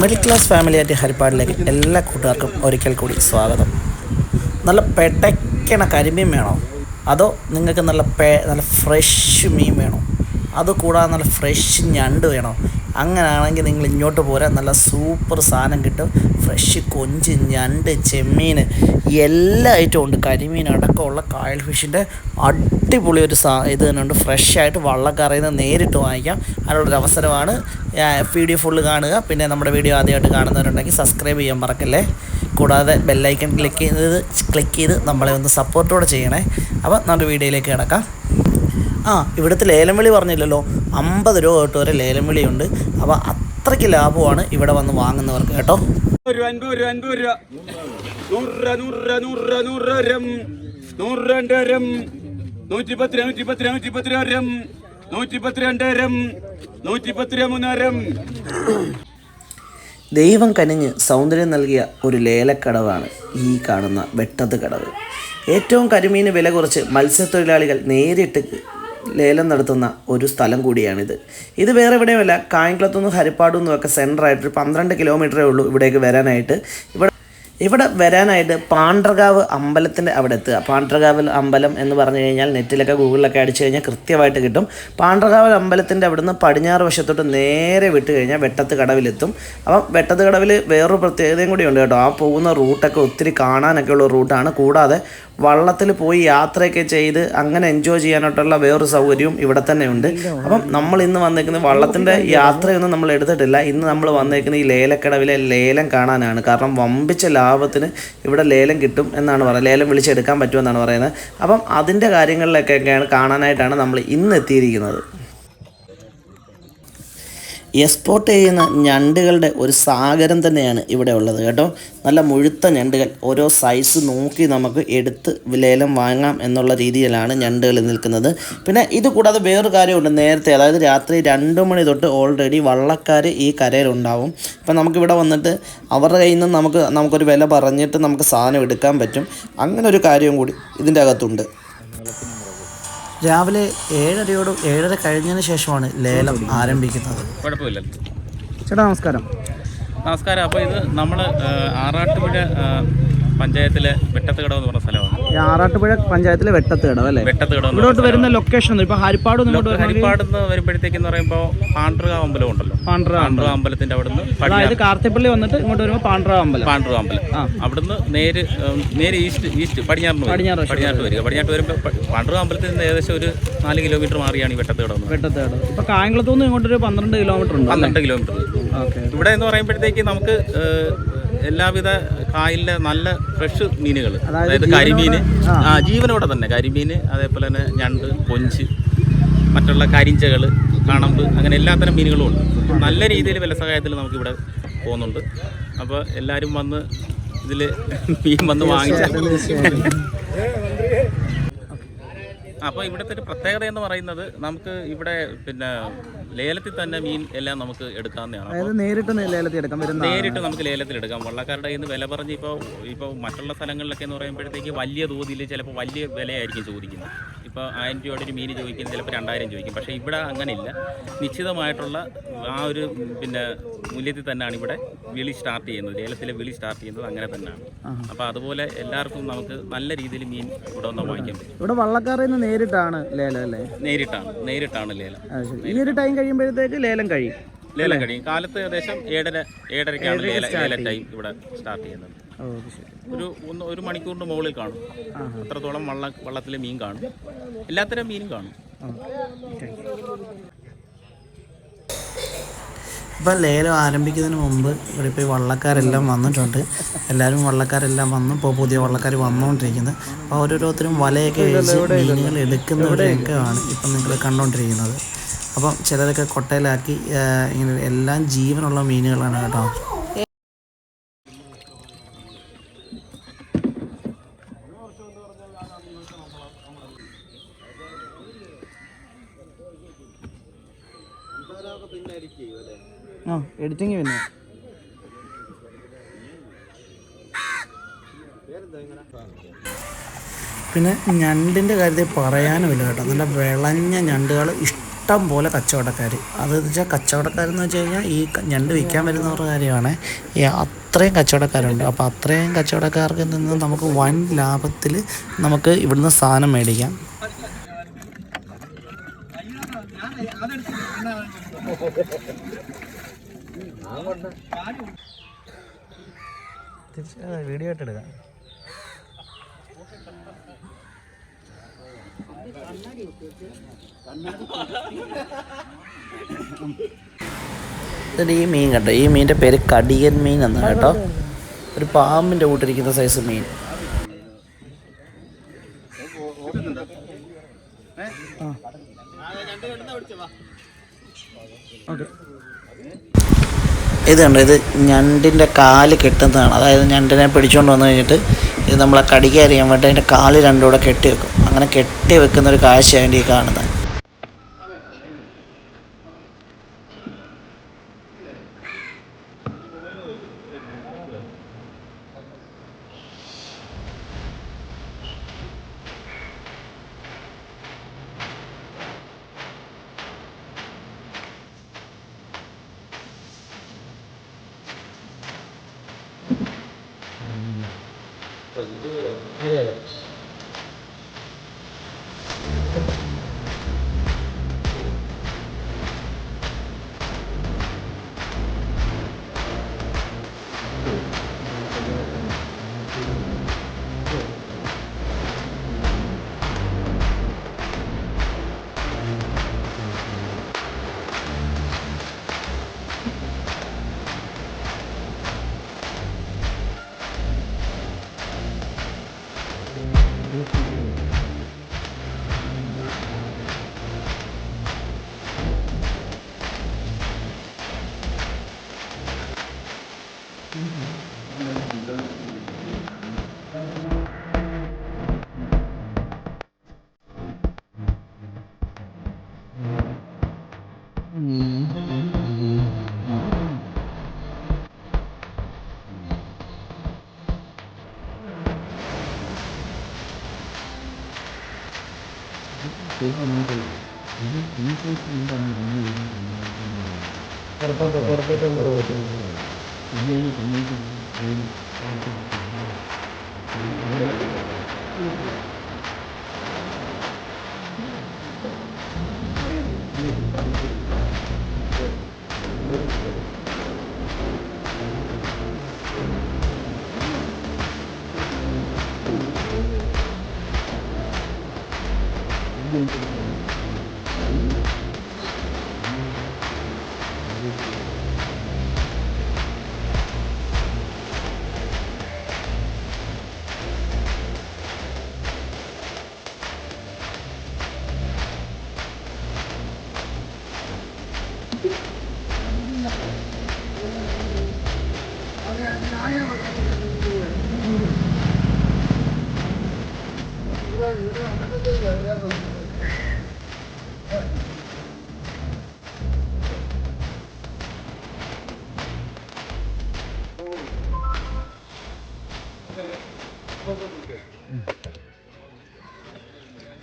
Middle class family ആയിട്ട് ഹരിപ്പാടിലേക്ക് എല്ലാ കൂട്ടുകാർക്കും ഒരിക്കൽ കൂടി സ്വാഗതം. നല്ല പെടയ്ക്കണ കരിമീൻ വേണോ, അതോ നിങ്ങൾക്ക് നല്ല ഫ്രഷ് മീൻ വേണോ, അതുകൂടാതെ നല്ല ഫ്രഷ് ഞണ്ട് വേണോ? അങ്ങനെയാണെങ്കിൽ നിങ്ങൾ ഇങ്ങോട്ട് പോരാൻ നല്ല സൂപ്പർ സാധനം കിട്ടും. ഫ്രഷ് കൊഞ്ച്, ഞണ്ട്, ചെമ്മീൻ എല്ലാ ഐറ്റവും ഉണ്ട്. കരിമീൻ അടക്കമുള്ള കായൽ ഫിഷിൻ്റെ അടിപൊളി ഒരു ഇത് തന്നെ ഉണ്ട്. ഫ്രഷായിട്ട് വള്ളക്കറയിൽ നിന്ന് നേരിട്ട് വാങ്ങിക്കാം. അതിനുള്ളൊരു അവസരമാണ്. വീഡിയോ ഫുള്ള് കാണുക. പിന്നെ നമ്മുടെ വീഡിയോ ആദ്യമായിട്ട് കാണുന്നവരുണ്ടെങ്കിൽ സബ്സ്ക്രൈബ് ചെയ്യാൻ മറക്കല്ലേ. കൂടാതെ ബെല്ലൈക്കൺ ക്ലിക്ക് ചെയ്ത് നമ്മളെ ഒന്ന് സപ്പോർട്ടോടെ ചെയ്യണേ. അപ്പോൾ നമ്മുടെ വീഡിയോയിലേക്ക് കിടക്കാം. ഇവിടുത്തെ ലേലം വിളി പറഞ്ഞില്ലല്ലോ, 50 രൂപ തൊട്ട് വരെ ലേലം വിളിയുണ്ട്. അപ്പോൾ അത്രയ്ക്ക് ലാഭമാണ് ഇവിടെ വന്ന് വാങ്ങുന്നവർക്ക് കേട്ടോ. 110 ദൈവം കനിഞ്ഞ് സൗന്ദര്യം നൽകിയ ഒരു ലേലക്കടവാണ് ഈ കാണുന്ന വെട്ടത്ത് കടവ്. ഏറ്റവും കരിമീന് വില കുറച്ച് മത്സ്യത്തൊഴിലാളികൾ നേരിട്ട് ലേലം നടത്തുന്ന ഒരു സ്ഥലം കൂടിയാണിത്. ഇത് വേറെ എവിടെയുമല്ല, കായംകുളത്തുനിന്നും ഹരിപ്പാടുനിന്നും ഒക്കെ സെൻറ്ററായിട്ട് 12 കിലോമീറ്ററേ ഉള്ളൂ ഇവിടേക്ക് വരാനായിട്ട്. ഇവിടെ വരാനായിട്ട് പാണ്ഡ്രകാവ് അമ്പലത്തിൻ്റെ അവിടെ എത്തുക. പാണ്ഡ്രകാവ് അമ്പലം എന്ന് പറഞ്ഞു കഴിഞ്ഞാൽ നെറ്റിലൊക്കെ ഗൂഗിളിലൊക്കെ അടിച്ചു കഴിഞ്ഞാൽ കൃത്യമായിട്ട് കിട്ടും. പാണ്ഡ്രകാവ് അമ്പലത്തിൻ്റെ അവിടുന്ന് പടിഞ്ഞാറ് വശത്തോട്ട് നേരെ വിട്ട് കഴിഞ്ഞാൽ വെട്ടത്ത് കടവിലെത്തും. അപ്പം വെട്ടത്ത് കടവിൽ വേറൊരു പ്രത്യേകതയും കൂടി ഉണ്ട് കേട്ടോ. ആ പോകുന്ന റൂട്ടൊക്കെ ഒത്തിരി കാണാനൊക്കെ ഉള്ള റൂട്ടാണ്. കൂടാതെ വള്ളത്തിൽ പോയി യാത്രയൊക്കെ ചെയ്ത് അങ്ങനെ എൻജോയ് ചെയ്യാനായിട്ടുള്ള വേറൊരു സൗകര്യവും ഇവിടെ തന്നെ ഉണ്ട്. അപ്പം നമ്മൾ ഇന്ന് വന്നേക്കുന്നത് വള്ളത്തിൻ്റെ യാത്രയൊന്നും നമ്മൾ എടുത്തിട്ടില്ല. ഇന്ന് നമ്മൾ വന്നേക്കുന്നത് ഈ ലേലക്കടവിലെ ലേലം കാണാനാണ്. കാരണം വമ്പിച്ച ലാഭത്തിന് ഇവിടെ ലേലം കിട്ടും എന്നാണ് പറയുന്നത്. ലേലം വിളിച്ചെടുക്കാൻ പറ്റുമെന്നാണ് പറയുന്നത്. അപ്പം അതിൻ്റെ കാര്യങ്ങളിലൊക്കെയാണ് കാണാനായിട്ടാണ് നമ്മൾ ഇന്ന് എത്തിയിരിക്കുന്നത്. എക്സ്പോർട്ട് ചെയ്യുന്ന ഞണ്ടുകളുടെ ഒരു സാഗരം തന്നെയാണ് ഇവിടെ ഉള്ളത് കേട്ടോ. നല്ല മുഴുത്ത ഞണ്ടുകൾ ഓരോ സൈസ് നോക്കി നമുക്ക് എടുത്ത് ലേലം വാങ്ങാം എന്നുള്ള രീതിയിലാണ് ഞണ്ടുകൾ നിൽക്കുന്നത്. പിന്നെ ഇത് കൂടാതെ വേറൊരു കാര്യമുണ്ട്. നേരത്തെ, അതായത് രാത്രി 2 മണി തൊട്ട് ഓൾറെഡി വള്ളക്കാർ ഈ കരയിലുണ്ടാവും. ഇപ്പം നമുക്കിവിടെ വന്നിട്ട് അവരുടെ കയ്യിൽ നിന്ന് നമുക്കൊരു വില പറഞ്ഞിട്ട് നമുക്ക് സാധനം എടുക്കാൻ പറ്റും. അങ്ങനെ ഒരു കാര്യം കൂടി ഇതിൻ്റെ അകത്തുണ്ട്. രാവിലെ 7:30 കഴിഞ്ഞതിന് ശേഷമാണ് ലേലം ആരംഭിക്കുന്നത്. കുഴപ്പമില്ല ചേട്ടാ, നമസ്കാരം. അപ്പോൾ ഇത് നമ്മൾ ആറാട്ടുപുഴ പഞ്ചായത്തിലെ വെട്ടത്ത് കടവ് എന്ന് പറഞ്ഞ സ്ഥലമാണ്. ആറാട്ടുപുഴ പഞ്ചായത്തിലെ വെട്ടത്ത് കടവ് അല്ലേ? വെട്ടത്ത് കടവ് ഇവിടോട്ട് വരുന്ന ലൊക്കേഷൻ ഇപ്പോൾ ഹരിപ്പാടുന്ന് വരുമ്പോഴത്തേക്കെന്ന് പറയുമ്പോൾ പാണ്ഡ്രകാവ് അമ്പലം ഉണ്ടല്ലോ. പാണ്ഡ്രകാവ് അമ്പലത്തിന്റെ അവിടുന്ന്, അതായത് കാർത്തിപ്പള്ളി വന്നിട്ട് ഇങ്ങോട്ട് വരുമ്പോൾ പാണ്ഡ്രകാവ് അമ്പലം അവിടുന്ന് നേരെ ഈസ്റ്റ് പടിഞ്ഞാട്ട് വരുമ്പോൾ പാണ്ഡ്രകാവ് അമ്പലത്തിൽ നിന്ന് ഏകദേശം ഒരു 4 കിലോമീറ്റർ മാറിയാണ് ഈ വെട്ടത്ത് കടവ്. ഇപ്പൊ കായംകുളത്തുനിന്ന് ഇങ്ങോട്ട് ഒരു 12 കിലോമീറ്റർ ഉണ്ട്. 12 കിലോമീറ്റർ. ഇവിടെ എന്ന് പറയുമ്പോഴത്തേക്ക് നമുക്ക് എല്ലാവിധ കായലിലെ നല്ല ഫ്രഷ് മീനുകൾ, അതായത് കരിമീൻ, ജീവനോടെ തന്നെ കരിമീൻ, അതേപോലെ തന്നെ ഞണ്ട്, കൊഞ്ച്, മറ്റുള്ള കരിഞ്ചകൾ, കണമ്പ്, അങ്ങനെ എല്ലാത്തരം മീനുകളും ഉണ്ട്. നല്ല രീതിയിൽ വില സഹായത്തിൽ നമുക്കിവിടെ പോകുന്നുണ്ട്. അപ്പോൾ എല്ലാവരും വന്ന് ഇതിൽ മീൻ വന്ന് വാങ്ങിച്ചു. അപ്പോൾ ഇവിടുത്തെ ഒരു പ്രത്യേകത എന്ന് പറയുന്നത്, നമുക്ക് ഇവിടെ പിന്നെ ലേലത്തിൽ തന്നെ മീൻ എല്ലാം നമുക്ക് എടുക്കാവുന്നതാണ്. നേരിട്ട് നമുക്ക് ലേലത്തിൽ എടുക്കാം. വള്ളക്കാരുടെ കയ്യിൽ നിന്ന് വില പറഞ്ഞ് ഇപ്പോൾ മറ്റുള്ള സ്ഥലങ്ങളിലൊക്കെ എന്ന് പറയുമ്പോഴത്തേക്ക് വലിയ തോതിൽ ചിലപ്പോൾ വലിയ വിലയായിരിക്കും ചോദിക്കുന്നത്. ഇപ്പോൾ 1000 രൂപയുടെ ഒരു മീൻ ചോദിക്കുന്നത് ചിലപ്പോൾ 2000 ചോദിക്കും. പക്ഷേ ഇവിടെ അങ്ങനെയില്ല. നിശ്ചിതമായിട്ടുള്ള ആ ഒരു മൂല്യത്തിൽ തന്നെയാണ് ഇവിടെ വിളി സ്റ്റാർട്ട് ചെയ്യുന്നത്. ലേലത്തിലെ വിളി സ്റ്റാർട്ട് ചെയ്യുന്നത് അങ്ങനെ തന്നെയാണ്. അപ്പോൾ അതുപോലെ എല്ലാവർക്കും നമുക്ക് നല്ല രീതിയിൽ മീൻ ഇവിടെ ഒന്ന് വാങ്ങിക്കാൻ പറ്റും. ഇവിടെ വള്ളക്കാരിൽ നിന്ന് നേരിട്ടാണ് ലേലം അല്ലേ? നേരിട്ടാണ് ലേലം. ഈ ഒരു ടൈം കഴിയുമ്പോഴത്തേക്ക് ലേലം കഴിയും. കാലത്ത് ഏകദേശം 7:30-7:30ക്കാണ് ലേല ടൈം ഇവിടെ സ്റ്റാർട്ട് ചെയ്യുന്നത്. ഒരു മണിക്കൂറിൻ്റെ മുകളിൽ കാണും. അത്രത്തോളം വള്ളത്തിലെ മീൻ കാണും. എല്ലാത്തരം മീനും കാണും. ഇപ്പം ലേലം ആരംഭിക്കുന്നതിന് മുമ്പ് ഇവിടെ ഇപ്പോൾ വള്ളക്കാരെല്ലാം വന്നിട്ടുണ്ട്. വള്ളക്കാരെല്ലാം വന്നു. ഇപ്പോൾ പുതിയ വള്ളക്കാർ വന്നുകൊണ്ടിരിക്കുന്നത്. അപ്പോൾ ഓരോരുത്തരും വലയൊക്കെ കഴിച്ച് മീനുകൾ എടുക്കുന്നവരൊക്കെയാണ് ഇപ്പം നിങ്ങൾ കണ്ടുകൊണ്ടിരിക്കുന്നത്. അപ്പം ചിലരൊക്കെ കൊട്ടയിലാക്കി ഇങ്ങനെ എല്ലാം ജീവനുള്ള മീനുകളാണ് കേട്ടോ. എഡിറ്റിങ് പിന്നെ പിന്നെ ഞണ്ടിൻ്റെ കാര്യത്തിൽ പറയാനുമില്ല കേട്ടോ. നല്ല വിളഞ്ഞ ഞണ്ടുകൾ ഇഷ്ടം പോലെ കച്ചവടക്കാർ. അതെന്ന് വെച്ചാൽ കച്ചവടക്കാരെന്ന് വെച്ച് കഴിഞ്ഞാൽ ഈ ഞണ്ട് വിൽക്കാൻ വരുന്നവരുടെ കാര്യമാണ്. ഈ അത്രയും കച്ചവടക്കാരുണ്ട്. അപ്പോൾ അത്രയും കച്ചവടക്കാർക്ക് നിന്ന് നമുക്ക് വൻ ലാഭത്തിൽ നമുക്ക് ഇവിടുന്ന് സാധനം മേടിക്കാം. വീഡിയോ ആയിട്ട് എടുക്കാം. ഈ മീൻ കണ്ടോ, ഈ മീനിൻ്റെ പേര് കടിയൻ മീൻ എന്നാണ് കേട്ടോ. ഒരു പാമ്പിൻ്റെ കൂട്ടിരിക്കുന്ന സൈസ് മീൻ. ഇത് കണ്ടോ, ഇത് ഞണ്ടിൻ്റെ കാല് കെട്ടുന്നതാണ്. അതായത് ഞണ്ടിനെ പിടിച്ചുകൊണ്ട് വന്നു കഴിഞ്ഞിട്ട് ഇത് നമ്മളെ കടിക്കാറിയാൻ വേണ്ടി അതിൻ്റെ കാല് രണ്ടും കൂടെ കെട്ടി വെക്കും. അങ്ങനെ കെട്ടി വെക്കുന്ന ഒരു കാഴ്ചയാണ് ഈ കാണുന്നത്.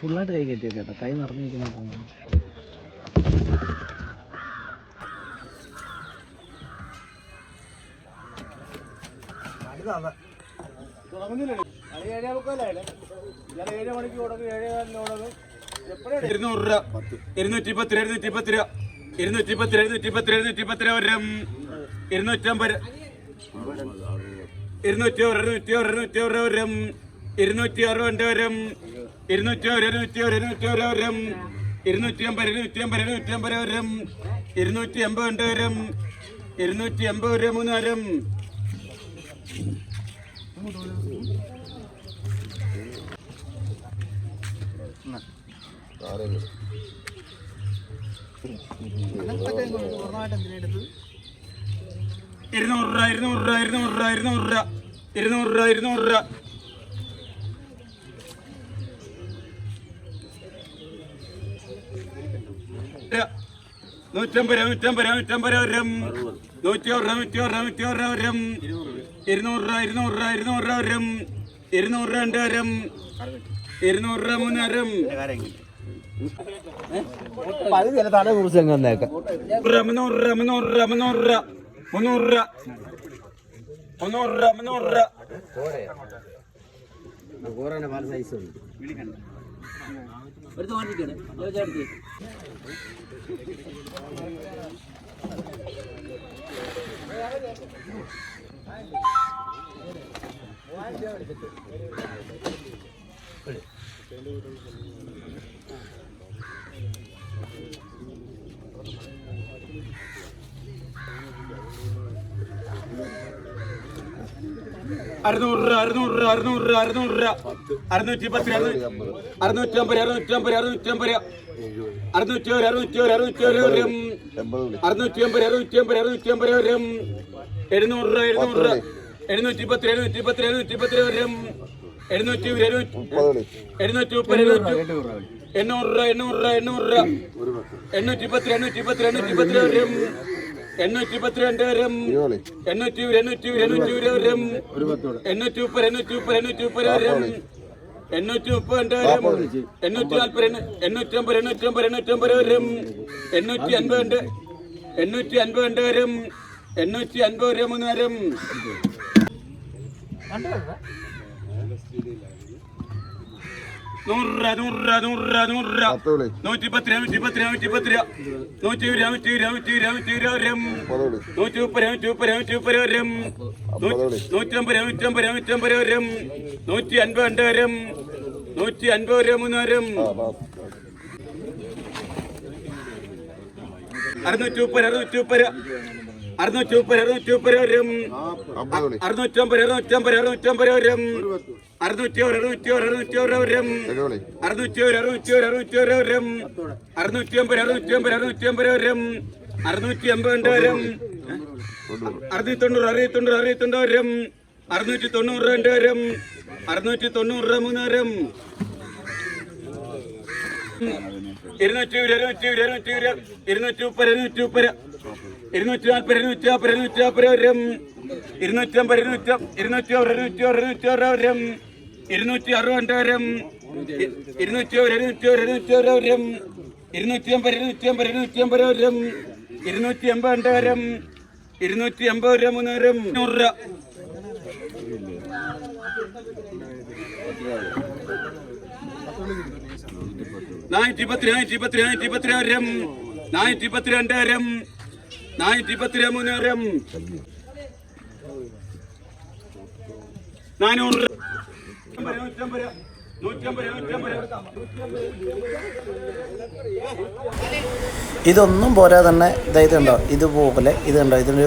ഫുള്ളായിട്ട് കൈ കെട്ടി കേട്ടോ, കൈ നിറഞ്ഞിരിക്കുന്ന 200 രൂപ 200 രൂപ 300 ഇതൊന്നും പോരാ തന്നെ ഇതുണ്ടോ, ഇതുപോലെ ഇതുണ്ടോ, ഇതിൻ്റെ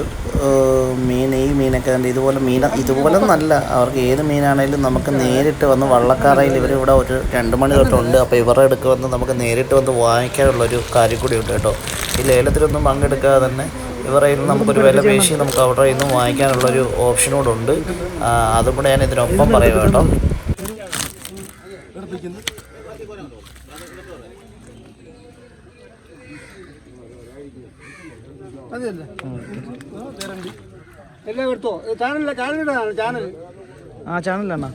മീൻ, ഈ മീനൊക്കെ ഉണ്ട്. ഇതുപോലെ മീൻ ഇതുപോലെ നല്ല അവർക്ക് ഏത് മീനാണെങ്കിലും നമുക്ക് നേരിട്ട് വന്ന് വള്ളക്കാരയിൽ ഇവരിവിടെ ഒരു 2 മണി തൊട്ടുണ്ട്. അപ്പോൾ ഇവരുടെ അടുക്ക് വന്ന് നമുക്ക് നേരിട്ട് വന്ന് വാങ്ങിക്കാനുള്ളൊരു കാര്യം കൂടി ഉണ്ട് കേട്ടോ. ഈ ലേലത്തിലൊന്നും പങ്കെടുക്കാതെ തന്നെ ഇവരുടെ കയ്യിൽ നമുക്കൊരു വില പേശി നമുക്ക് അവരുടെ കയ്യിൽ നിന്ന് വാങ്ങിക്കാനുള്ളൊരു ഓപ്ഷൻ കൂടെ ഉണ്ട്. അതും കൂടെ ഞാൻ ഇതിനൊപ്പം പറയാം കേട്ടോ. ആ ചാനലാണ്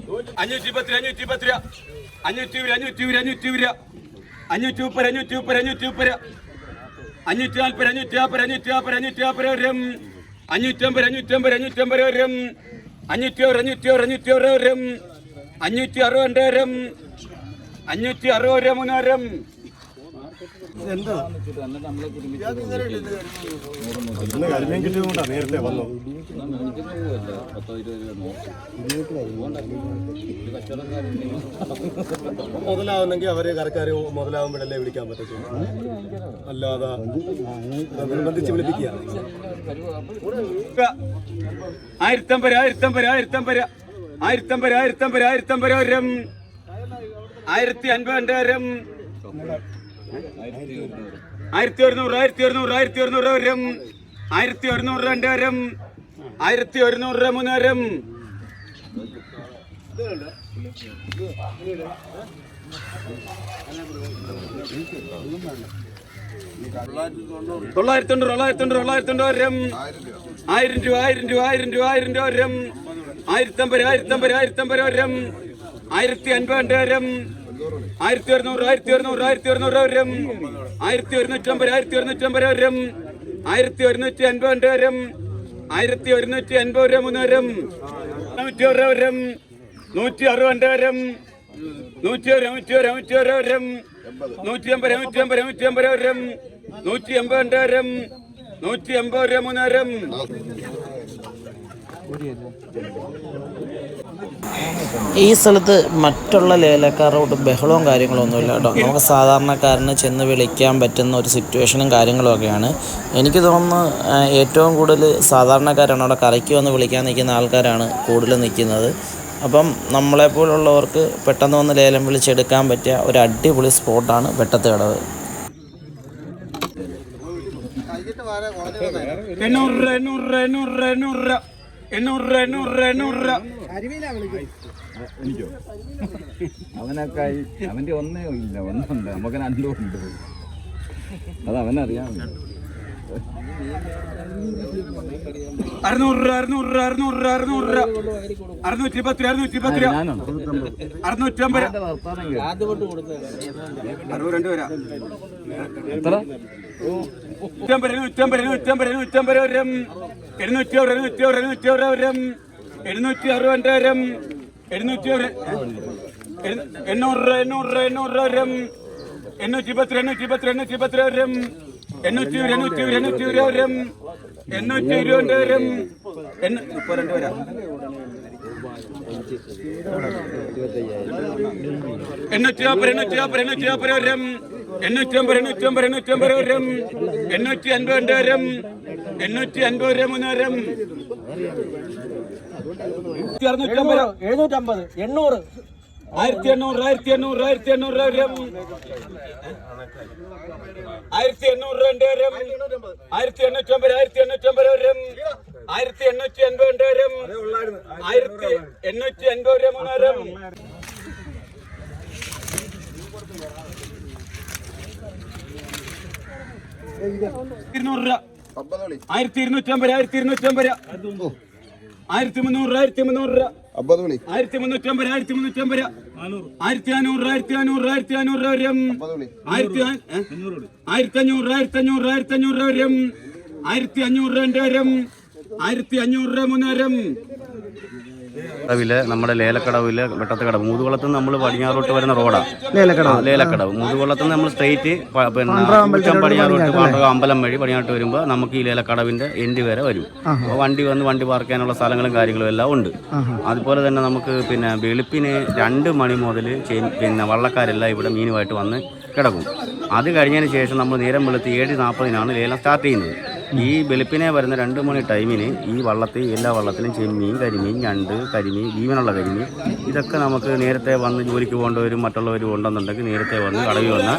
510 510 520 520 520 530 540 നേരത്തെ വന്നു മുതലാവുന്നെങ്കിൽ അവര് കരക്കാര് മുതലാവുമ്പോഴല്ലേ വിളിക്കാൻ പറ്റത്തുള്ളൂ, അല്ലാതെ നിർബന്ധിച്ച് വിളിപ്പിക്കുക. 1050 1050 1050 1050 1050 1050 1050 1100 1100 1100 1100 1100 3000 900 900 900 1000 രൂപ 1000 രൂപ 1000 രൂപ 1000 രൂപ 1050 1050 1050 1050 1100 1100 1100 1150 1150 1150 1150 3000 160 ഈ സ്ഥലത്ത് മറ്റുള്ള ലേലക്കാരോട് ബഹളവും കാര്യങ്ങളൊന്നുമില്ല കേട്ടോ. നമുക്ക് സാധാരണക്കാരന് ചെന്ന് വിളിക്കാൻ പറ്റുന്ന ഒരു സിറ്റുവേഷനും കാര്യങ്ങളുമൊക്കെയാണ്. എനിക്ക് തോന്നുന്നു ഏറ്റവും കൂടുതൽ സാധാരണക്കാരാണ് അവിടെ കറക്കി വന്ന് വിളിക്കാൻ നിൽക്കുന്ന ആൾക്കാരാണ് കൂടുതൽ നിൽക്കുന്നത്. അപ്പം നമ്മളെപ്പോലുള്ളവർക്ക് പെട്ടെന്ന് വന്ന് ലേലം വിളിച്ചെടുക്കാൻ പറ്റിയ ഒരു അടിപൊളി സ്പോട്ടാണ് വെട്ടത്ത് കടവ്. 800 അവനൊക്കെ അവന്റെ ഒന്നേ ഇല്ല, ഒന്നുണ്ട്, നമുക്ക് രണ്ടും ഉണ്ട്, അത് അവനറിയാം. 600 600 600 600 610 610 650 62 വരാം. എത്ര 800 കടവില് നമ്മുടെ ലേലക്കടവില് വെട്ടത്ത് കടവ് മൂതുകുളത്ത് നിന്ന് നമ്മൾ പടിഞ്ഞാറോട്ട് വരുന്ന റോഡാണ് ലേലക്കടവ്. മൂതുകുളത്ത് നിന്ന് നമ്മൾ സ്ട്രെയിറ്റ് പിന്നെ പടിഞ്ഞാറോട്ട് പാണ്ഡ്രകം അമ്പലം വഴി പടിഞ്ഞാറോട്ട് വരുമ്പോൾ നമുക്ക് ഈ ലേലക്കടവിന്റെ എൻഡ് വരെ വരും. അപ്പോൾ വണ്ടി പാർക്ക് ചെയ്യാനുള്ള സ്ഥലങ്ങളും കാര്യങ്ങളും എല്ലാം ഉണ്ട്. അതുപോലെ തന്നെ നമുക്ക് പിന്നെ വെളുപ്പിന് 2 മണി മുതൽ പിന്നെ വള്ളക്കാരെല്ലാം ഇവിടെ മീനുമായിട്ട് വന്ന് കിടക്കും. അത് കഴിഞ്ഞതിന് ശേഷം നമ്മൾ നേരം വെളുത്ത് 7:40 ലേലം സ്റ്റാർട്ട് ചെയ്യുന്നത്. ഈ വെളുപ്പിനെ വരുന്ന 2 മണി ടൈമിന് ഈ വള്ളത്തിൽ എല്ലാ വള്ളത്തിലും ചെമ്മീൻ, കരിമീൻ, ഞണ്ട്, കരിമീൻ, ജീവനുള്ള കരിമീൻ, ഇതൊക്കെ നമുക്ക് നേരത്തെ വന്ന് ജോലിക്ക് പോകേണ്ടവരും മറ്റുള്ളവരും ഉണ്ടെന്നുണ്ടെങ്കിൽ നേരത്തെ വന്ന് കടവിൽ വന്ന്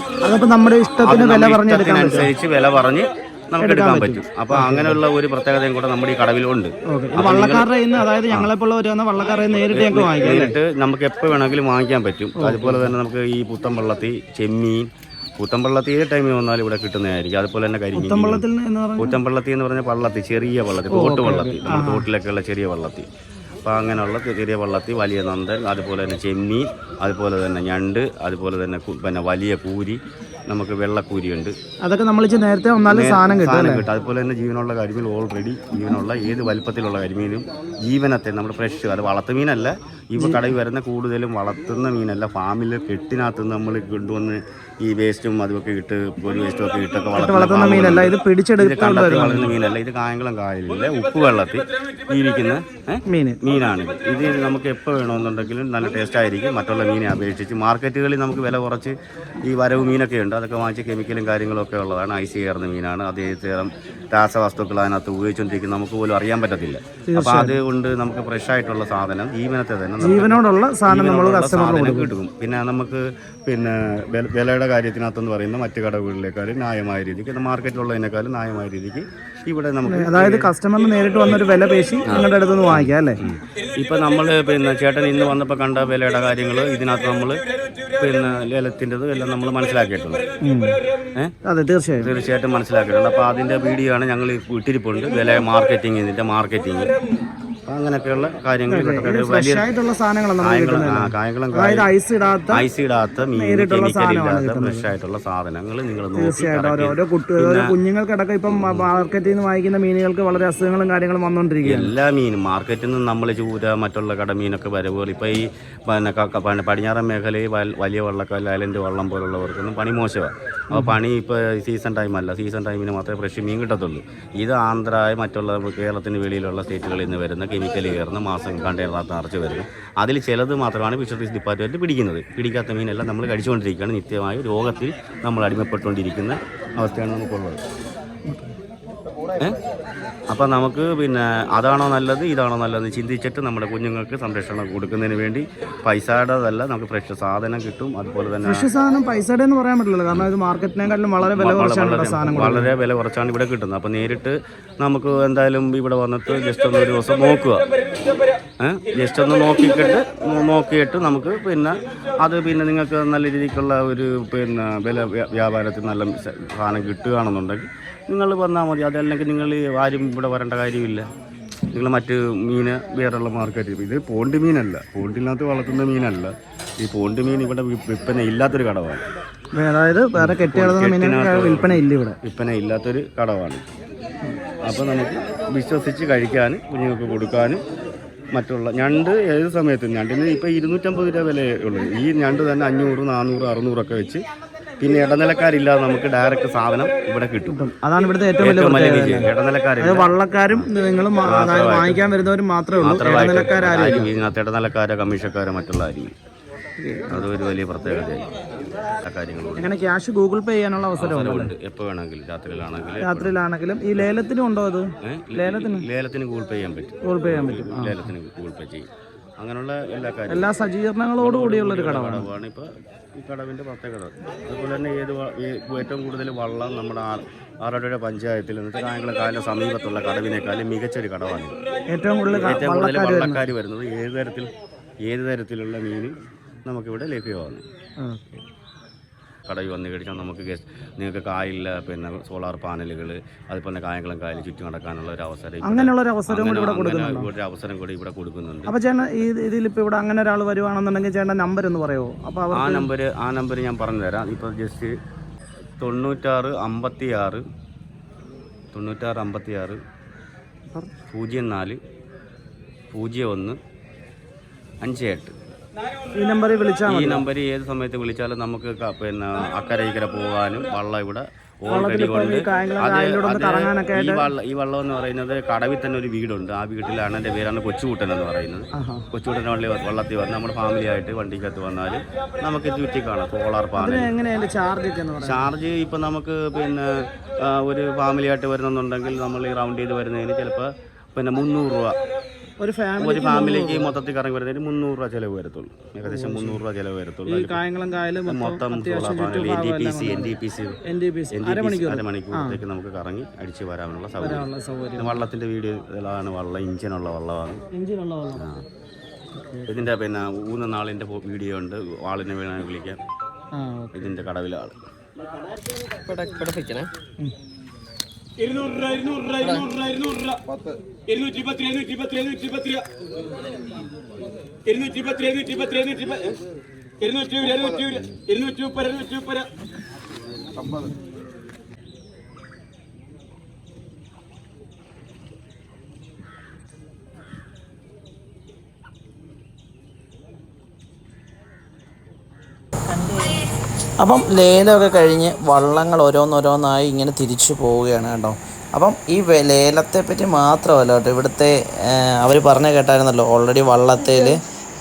നമ്മുടെ ഇഷ്ടത്തിനനുസരിച്ച് വില പറഞ്ഞ് നമുക്ക് എടുക്കാൻ പറ്റും. അപ്പൊ അങ്ങനെയുള്ള ഒരു പ്രത്യേകതയും കൂടെ നമ്മുടെ ഈ കടവിലുണ്ട്. അതായത് നേരിട്ട് നമുക്ക് എപ്പോൾ വേണമെങ്കിലും വാങ്ങിക്കാൻ പറ്റും. അതുപോലെ തന്നെ നമുക്ക് ഈ പുത്തൻവള്ളത്തിൽ ചെമ്മീൻ, കൂത്തമ്പള്ളത്തി ഏത് ടൈമിൽ വന്നാലും ഇവിടെ കിട്ടുന്നതായിരിക്കും. അതുപോലെ തന്നെ കരിമീൻ, കൂത്തമ്പള്ളത്തി എന്ന് പറഞ്ഞാൽ വള്ളത്തി, ചെറിയ വള്ളത്തി, തോട്ട് വള്ളത്തി, തോട്ടിലൊക്കെയുള്ള ചെറിയ വള്ളത്തി, അപ്പോൾ അങ്ങനെയുള്ള ചെറിയ വള്ളത്തിൽ വലിയ നന്തൽ, അതുപോലെ തന്നെ ചെമ്മീൻ, അതുപോലെ തന്നെ ഞണ്ട്, അതുപോലെ തന്നെ പിന്നെ വലിയ കൂരി, നമുക്ക് വെള്ളക്കൂരിയുണ്ട്. അതൊക്കെ നമ്മൾ നേരത്തെ വന്നാലും സാധനം കിട്ടും. അതുപോലെ തന്നെ ജീവനുള്ള കരിമീൻ ഓൾറെഡി ജീവനുള്ള ഏത് വലിപ്പത്തിലുള്ള കരിമീനും ജീവനത്തെ നമ്മൾ ഫ്രഷ്, അത് വളർത്തുമീനല്ല. ഇപ്പോൾ കടയിൽ വരുന്ന കൂടുതലും വളർത്തുന്ന മീനല്ല, ഫാമിൽ കെട്ടിനകത്ത് നമ്മൾ കൊണ്ടുവന്ന് ഈ വേസ്റ്റും അതുമൊക്കെ ഇട്ട് ഒരു വേസ്റ്റും ഒക്കെ ഇട്ടൊക്കെ വളർത്തുന്ന മീനല്ല. ഇത് കണ്ടെത്തി വളരുന്ന മീനല്ല. ഇത് കായംകുളം കായലിലെ ഉപ്പ് വെള്ളത്തിൽ ജീവിക്കുന്ന മീനാണ്. ഇത് നമുക്ക് എപ്പോൾ വേണമെന്നുണ്ടെങ്കിലും നല്ല ടേസ്റ്റ് ആയിരിക്കും മറ്റുള്ള മീനെ അപേക്ഷിച്ച്. മാർക്കറ്റുകളിൽ നമുക്ക് വില കുറച്ച് ഈ വരവ് മീനൊക്കെ ഉണ്ട്, അതൊക്കെ വാങ്ങിച്ച് കെമിക്കലും കാര്യങ്ങളൊക്കെ ഉള്ളതാണ്. ഐസ് കയറുന്ന മീനാണ്. അതേ തരം രാസവസ്തുക്കൾ അതിനകത്ത് ഉപയോഗിച്ചുകൊണ്ടിരിക്കുന്നത് നമുക്ക് പോലും അറിയാൻ പറ്റത്തില്ല. അപ്പോൾ അതുകൊണ്ട് നമുക്ക് ഫ്രഷ് ആയിട്ടുള്ള സാധനം ജീവനത്തെ തന്നെ ജീവനോടുള്ള സാധനം കിട്ടും. പിന്നെ നമുക്ക് പിന്നെ വിലയുടെ കാര്യത്തിനകത്തെന്ന് പറയുന്ന മറ്റു കടകളിലേക്കാളും ന്യായമായ രീതിക്ക്, മാർക്കറ്റിലുള്ളതിനേക്കാളും ന്യായമായ രീതിക്ക് ഇവിടെ നമുക്ക്, അതായത് കസ്റ്റമറിന് നേരിട്ട് വന്നൊരു വില പേശി നിങ്ങളുടെ അടുത്ത് നിന്ന് വാങ്ങിക്കാം അല്ലേ. ഇപ്പം നമ്മൾ പിന്നെ ചേട്ടൻ ഇന്ന് വന്നപ്പോൾ കണ്ട വിലയുടെ കാര്യങ്ങൾ ഇതിനകത്ത് നമ്മൾ പിന്നെ ലേലത്തിൻ്റെത് എല്ലാം നമ്മൾ മനസ്സിലാക്കിയിട്ടുണ്ട്. അതെ, തീർച്ചയായിട്ടും മനസ്സിലാക്കിയിട്ടുണ്ട്. അപ്പോൾ അതിൻ്റെ വീഡിയോ ആണ് ഞങ്ങൾ ഇട്ടിരിപ്പുണ്ട്. വില മാർക്കറ്റിംഗ്, ഇതിൻ്റെ മാർക്കറ്റിംഗ്, അങ്ങനെയൊക്കെയുള്ള കാര്യങ്ങൾ. ഐസ് ഇടാത്ത മീൻ, കെമിക്കലില്ലാത്ത ഫ്രഷ് ആയിട്ടുള്ള സാധനങ്ങൾ നിങ്ങൾ കുഞ്ഞുങ്ങൾക്കടക്കം ഇപ്പം മാർക്കറ്റിൽ നിന്ന് വാങ്ങിക്കുന്ന മീനുകൾക്ക് വളരെ അസുഖങ്ങളും കാര്യങ്ങളും വന്നുകൊണ്ടിരിക്കുക. എല്ലാ മീനും മാർക്കറ്റിൽ നിന്ന് നമ്മൾ ചൂര, മറ്റുള്ള കടമീനൊക്കെ വരവുകൾ. ഇപ്പോൾ ഈ പിന്നെ പടിഞ്ഞാറൻ മേഖലയിൽ വലിയ വള്ളക്കാൽ, ഐലൻഡ് വള്ളം പോലുള്ളവർക്കൊന്നും പണി മോശമാണ്. അപ്പോൾ പണി ഇപ്പോൾ സീസൺ ടൈമല്ല, സീസൺ ടൈമിന് മാത്രമേ ഫ്രഷ് മീൻ കിട്ടത്തുള്ളൂ. ഇത് ആന്ധ്ര, മറ്റുള്ള കേരളത്തിന് വെളിയിലുള്ള സ്റ്റേറ്റുകളിൽ നിന്ന് വരുന്ന കെമിക്കൽ കയറുന്ന മാസം കണ്ടെയ്നറിനകത്ത് നിറച്ച് വരുന്നു. അതിൽ ചിലത് മാത്രമാണ് ഫിഷറീസ് ഡിപ്പാർട്ട്മെൻറ്റ് പിടിക്കുന്നത്. പിടിക്കാത്ത മീനെല്ലാം നമ്മൾ കഴിച്ചുകൊണ്ടിരിക്കുകയാണ്. നിത്യമായ രോഗത്തിൽ നമ്മൾ അടിമപ്പെട്ടുകൊണ്ടിരിക്കുന്ന അവസ്ഥയാണ് നമുക്കുള്ളത്. അപ്പം നമുക്ക് പിന്നെ അതാണോ നല്ലത് ഇതാണോ നല്ലതെന്ന് ചിന്തിച്ചിട്ട് നമ്മുടെ കുഞ്ഞുങ്ങൾക്ക് സംരക്ഷണം കൊടുക്കുന്നതിന് വേണ്ടി പൈസയുടേതല്ല, നമുക്ക് ഫ്രഷ് സാധനം കിട്ടും. അതുപോലെ തന്നെ ഫ്രഷ് സാധനം പൈസയുടെ എന്ന് പറയാൻ പറ്റില്ല, കാരണം ഇത് മാർക്കറ്റിനേക്കാളും വളരെ വില കുറച്ചാണ് ഇവിടെ കിട്ടുന്നത്. അപ്പോൾ നേരിട്ട് നമുക്ക് എന്തായാലും ഇവിടെ വന്നിട്ട് ജസ്റ്റ് ഒന്ന് ഒരു ദിവസം നോക്കുക, ജസ്റ്റ് ഒന്ന് നോക്കിയിട്ട് നമുക്ക് പിന്നെ അത് പിന്നെ നിങ്ങൾക്ക് നല്ല രീതിക്കുള്ള ഒരു പിന്നെ വില വ്യാപാരത്തിൽ നല്ല സാധനം കിട്ടുകയാണെന്നുണ്ടെങ്കിൽ നിങ്ങൾ വന്നാൽ മതി. അതല്ലെങ്കിൽ നിങ്ങൾ ആരും ഇവിടെ വരേണ്ട കാര്യമില്ല. നിങ്ങൾ മറ്റ് മീൻ വേറെയുള്ള മാർക്കറ്റ്, ഇത് പോണ്ടി മീനല്ല, പോണ്ടിനകത്ത് വളർത്തുന്ന മീനല്ല. ഈ പോണ്ടി മീൻ ഇവിടെ വിൽപ്പന ഇല്ലാത്തൊരു കടവാണ്. അതായത് വേറെ വിൽപ്പന ഇല്ലാത്തൊരു കടവാണ്. അപ്പോൾ നമുക്ക് വിശ്വസിച്ച് കഴിക്കാനും കുഞ്ഞുങ്ങൾക്ക് കൊടുക്കാനും മറ്റുള്ള ഞണ്ട് ഏത് സമയത്തും ഞണ്ടിന് ഇപ്പോൾ 250 രൂപ വിലയുള്ളൂ. ഈ ഞണ്ട് തന്നെ 500, 400, 600 വെച്ച്. പിന്നെ ഇടനിലക്കാരില്ലാതെ നമുക്ക് ഡയറക്റ്റ് സാധനം ഇവിടെ കിട്ടും. അതാണ് ഇവിടുത്തെ ഏറ്റവും വലിയ ഇടനിലക്കാരില്ല. വള്ളക്കാരും നിങ്ങളും വാങ്ങിക്കാൻ വരുന്നവരും മാത്രമേ ഉള്ളൂ. ഇതിനകത്ത് ഇടനിലക്കാരോ കമ്മീഷക്കാരോ മറ്റുള്ള ആയിരിക്കും. അതൊരു വലിയ പ്രത്യേകതയായി. അങ്ങനെ ക്യാഷ് ഗൂഗിൾ പേ ചെയ്യാനുള്ള അവസരമുണ്ട് എപ്പോൾ വേണമെങ്കിലും. രാത്രിയിലാണെങ്കിലും ഈ ലേലത്തിനും ഉണ്ടോ? അത് ലേലത്തിന് ഗൂഗിൾ പേ ചെയ്യാൻ പറ്റും. ലേലത്തിന് ഗൂഗിൾ പേ ചെയ്യും. അങ്ങനെയുള്ള എല്ലാ സജ്ജീകരണങ്ങളോട് കൂടിയുള്ളൊരു കടവാണ് ഇപ്പോൾ ഈ കടവിൻ്റെ പ്രത്യേകത. അതുപോലെ തന്നെ ഏറ്റവും കൂടുതൽ വള്ളം നമ്മുടെ ആറാട്ടുപുഴ പഞ്ചായത്തിൽ എന്നിട്ട് കായംകുളം സമീപത്തുള്ള കടവിനേക്കാളും മികച്ചൊരു കടവാണ്. ഏറ്റവും കൂടുതൽ വള്ളക്കാർ വരുന്നത് ഏത് തരത്തിലുള്ള മീനും നമുക്കിവിടെ ലഭ്യമാണ്. കടയിൽ വന്ന് കഴിച്ചാൽ നിങ്ങൾക്ക് കായലിൽ പിന്നെ സോളാർ പാനലുകൾ, അതുപോലെ കായംകുളം കായൽ ചുറ്റി നടക്കാനുള്ള ഒരു അവസരം, ഒരു അവസരം കൂടി ഇവിടെ കൊടുക്കുന്നുണ്ട്. അപ്പോൾ ചേട്ടൻ ഇതിലിപ്പോൾ ഇവിടെ അങ്ങനെ ഒരാൾ വരുവാണെന്നുണ്ടെങ്കിൽ ചേട്ടൻ നമ്പർ ഒന്ന് പറയുമോ? അപ്പോൾ ആ നമ്പർ ഞാൻ പറഞ്ഞു തരാം. ഇപ്പോൾ ജസ്റ്റ് 96 56 04 01 58. ഈ നമ്പറിൽ ഏത് സമയത്ത് വിളിച്ചാലും നമുക്ക് പിന്നെ അക്കരെ ഇക്കര പോകാനും വള്ളം ഇവിടെ ഓൾറെഡി കൊണ്ട്. ഈ വള്ളം എന്ന് പറയുന്നത് കടവിൽ തന്നെ ഒരു വീടുണ്ട്. ആ വീട്ടിലാണ് എൻ്റെ പേരാണ് കൊച്ചുകൂട്ടൻ എന്ന് പറയുന്നത്. കൊച്ചുകൂട്ടൻ വള്ളത്തിൽ വന്ന് നമ്മുടെ ഫാമിലി ആയിട്ട് വണ്ടിക്കകത്ത് വന്നാൽ നമുക്ക് ചുറ്റി കാണാം. സോളാർ പാനൽ ചാർജ് ഇപ്പം നമുക്ക് പിന്നെ ഒരു ഫാമിലി ആയിട്ട് വരുന്നുണ്ടെങ്കിൽ നമ്മൾ ഈ റൗണ്ട് ചെയ്ത് വരുന്നതിന് ചിലപ്പോൾ പിന്നെ 300 രൂപ. ഒരു ഫാമിലിക്ക് മൊത്തത്തിൽ കറങ്ങി വരുന്നതിന് 300 രൂപ ചിലവ് വരത്തുള്ളൂ. ഏകദേശം 300 രൂപ ചിലവ് വരത്തുള്ളൂ. മൊത്തം അരമണിക്കൂറത്തേക്ക് നമുക്ക് കറങ്ങി അടിച്ച് വരാനുള്ള സൗകര്യം. വള്ളത്തിന്റെ വീഡിയോ ആണ്. വള്ളം ഇഞ്ചിനുള്ള വള്ളമാണ്. ഇതിന്റെ പിന്നെ 3 നാളിന്റെ വീഡിയോ ഉണ്ട്. ആളിനെ വേണമെങ്കിൽ വിളിക്കാം. ഇതിന്റെ കടവിലെ ആള് 200 രൂപ അപ്പം ലേലമൊക്കെ കഴിഞ്ഞ് വള്ളങ്ങൾ ഓരോന്നോരോന്നായി ഇങ്ങനെ തിരിച്ചു പോവുകയാണ് കേട്ടോ. അപ്പം ഈ ലേലത്തെ പറ്റി മാത്രമല്ല കേട്ടോ ഇവിടുത്തെ അവർ പറഞ്ഞു കേട്ടായിരുന്നല്ലോ, ഓൾറെഡി വള്ളത്തേൽ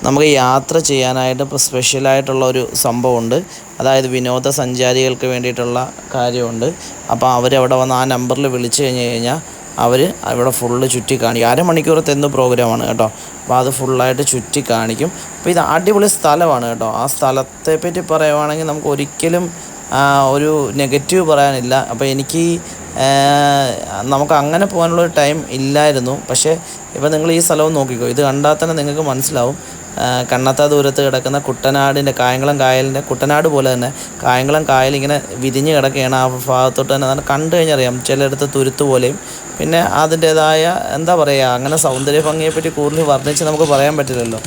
നമുക്ക് യാത്ര ചെയ്യാനായിട്ട് ഇപ്പോൾ സ്പെഷ്യലായിട്ടുള്ള ഒരു സംഭവമുണ്ട്. അതായത് വിനോദസഞ്ചാരികൾക്ക് വേണ്ടിയിട്ടുള്ള കാര്യമുണ്ട്. അപ്പോൾ അവരവിടെ വന്ന് ആ നമ്പറിൽ വിളിച്ചു കഴിഞ്ഞാൽ അവർ ഇവിടെ ഫുള്ള് ചുറ്റി കാണിക്കും. അരമണിക്കൂറത്തെ എന്ത് പ്രോഗ്രാമാണ് കേട്ടോ. അപ്പോൾ അത് ഫുള്ളായിട്ട് ചുറ്റി കാണിക്കും. അപ്പോൾ ഇത് അടിപൊളി സ്ഥലമാണ് കേട്ടോ. ആ സ്ഥലത്തെ പറ്റി പറയുവാണെങ്കിൽ നമുക്ക് ഒരിക്കലും ഒരു നെഗറ്റീവ് പറയാനില്ല. അപ്പോൾ എനിക്ക് നമുക്ക് അങ്ങനെ പോകാനുള്ളൊരു ടൈം ഇല്ലായിരുന്നു. പക്ഷേ ഇപ്പോൾ നിങ്ങൾ ഈ സ്ഥലവും നോക്കിക്കോ, ഇത് കണ്ടാൽ തന്നെ നിങ്ങൾക്ക് മനസ്സിലാവും. കണ്ണത്താ ദൂരത്ത് കിടക്കുന്ന കുട്ടനാടിൻ്റെ കായംകുളം കായലിൻ്റെ കുട്ടനാട് പോലെ തന്നെ കായംകുളം കായൽ ഇങ്ങനെ വിരിഞ്ഞ് കിടക്കുകയാണ്. ആ ഭാഗത്തോട്ട് തന്നെ അത് കണ്ടു കഴിഞ്ഞറിയാം. ചിലയിടത്ത് തുരുത്ത് പോലെയും പിന്നെ അതിൻ്റേതായ എന്താ പറയുക, അങ്ങനെ സൗന്ദര്യ ഭംഗിയെപ്പറ്റി കൂടുതൽ വർണ്ണിച്ച് നമുക്ക് പറയാൻ പറ്റില്ലല്ലോ.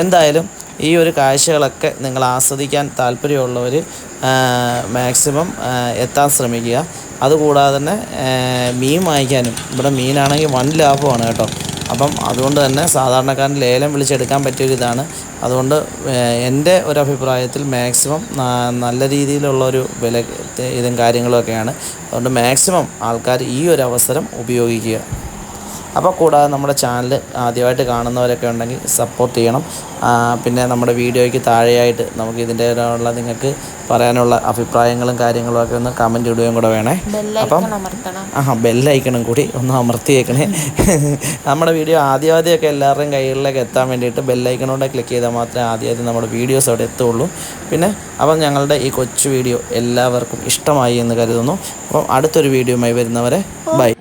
എന്തായാലും ഈ ഒരു കാഴ്ചകളൊക്കെ നിങ്ങൾ ആസ്വദിക്കാൻ താല്പര്യമുള്ളവർ മാക്സിമം എത്താൻ ശ്രമിക്കുക. അതുകൂടാതെ തന്നെ മീൻ വാങ്ങിക്കാനും ഇവിടെ മീനാണെങ്കിൽ വൻ ലാഭമാണ് കേട്ടോ. അപ്പം അതുകൊണ്ട് തന്നെ സാധാരണക്കാരൻ ലേലം വിളിച്ചെടുക്കാൻ പറ്റിയൊരിതാണ്. അതുകൊണ്ട് എൻ്റെ ഒരു അഭിപ്രായത്തിൽ മാക്സിമം നല്ല രീതിയിലുള്ളൊരു വില ഇതും കാര്യങ്ങളൊക്കെയാണ്. അതുകൊണ്ട് മാക്സിമം ആൾക്കാർ ഈ ഒരു അവസരം ഉപയോഗിക്കുക. അപ്പോൾ കൂടാതെ നമ്മുടെ ചാനൽ ആദ്യമായിട്ട് കാണുന്നവരൊക്കെ ഉണ്ടെങ്കിൽ സപ്പോർട്ട് ചെയ്യണം. പിന്നെ നമ്മുടെ വീഡിയോയ്ക്ക് താഴെയായിട്ട് നമുക്ക് ഇതിൻ്റെതായുള്ള നിങ്ങൾക്ക് പറയാനുള്ള അഭിപ്രായങ്ങളും കാര്യങ്ങളും ഒക്കെ ഒന്ന് കമൻറ്റ് ഇടുകയും കൂടെ വേണേ. അപ്പം ബെല്ലൈക്കണം കൂടി ഒന്ന് അമർത്തിയേക്കണേ. നമ്മുടെ വീഡിയോ ആദ്യമൊക്കെ എല്ലാവരുടെയും കൈകളിലേക്ക് എത്താൻ വേണ്ടിയിട്ട് ബെല്ലൈക്കണോടെ ക്ലിക്ക് ചെയ്താൽ മാത്രമേ ആദ്യമായിട്ട് നമ്മുടെ വീഡിയോസ് അവിടെ എത്തുള്ളൂ. പിന്നെ അപ്പം ഞങ്ങളുടെ ഈ കൊച്ചു വീഡിയോ എല്ലാവർക്കും ഇഷ്ടമായി എന്ന് കരുതുന്നു. അപ്പം അടുത്തൊരു വീഡിയോയുമായി വരുന്നവരെ ബൈ.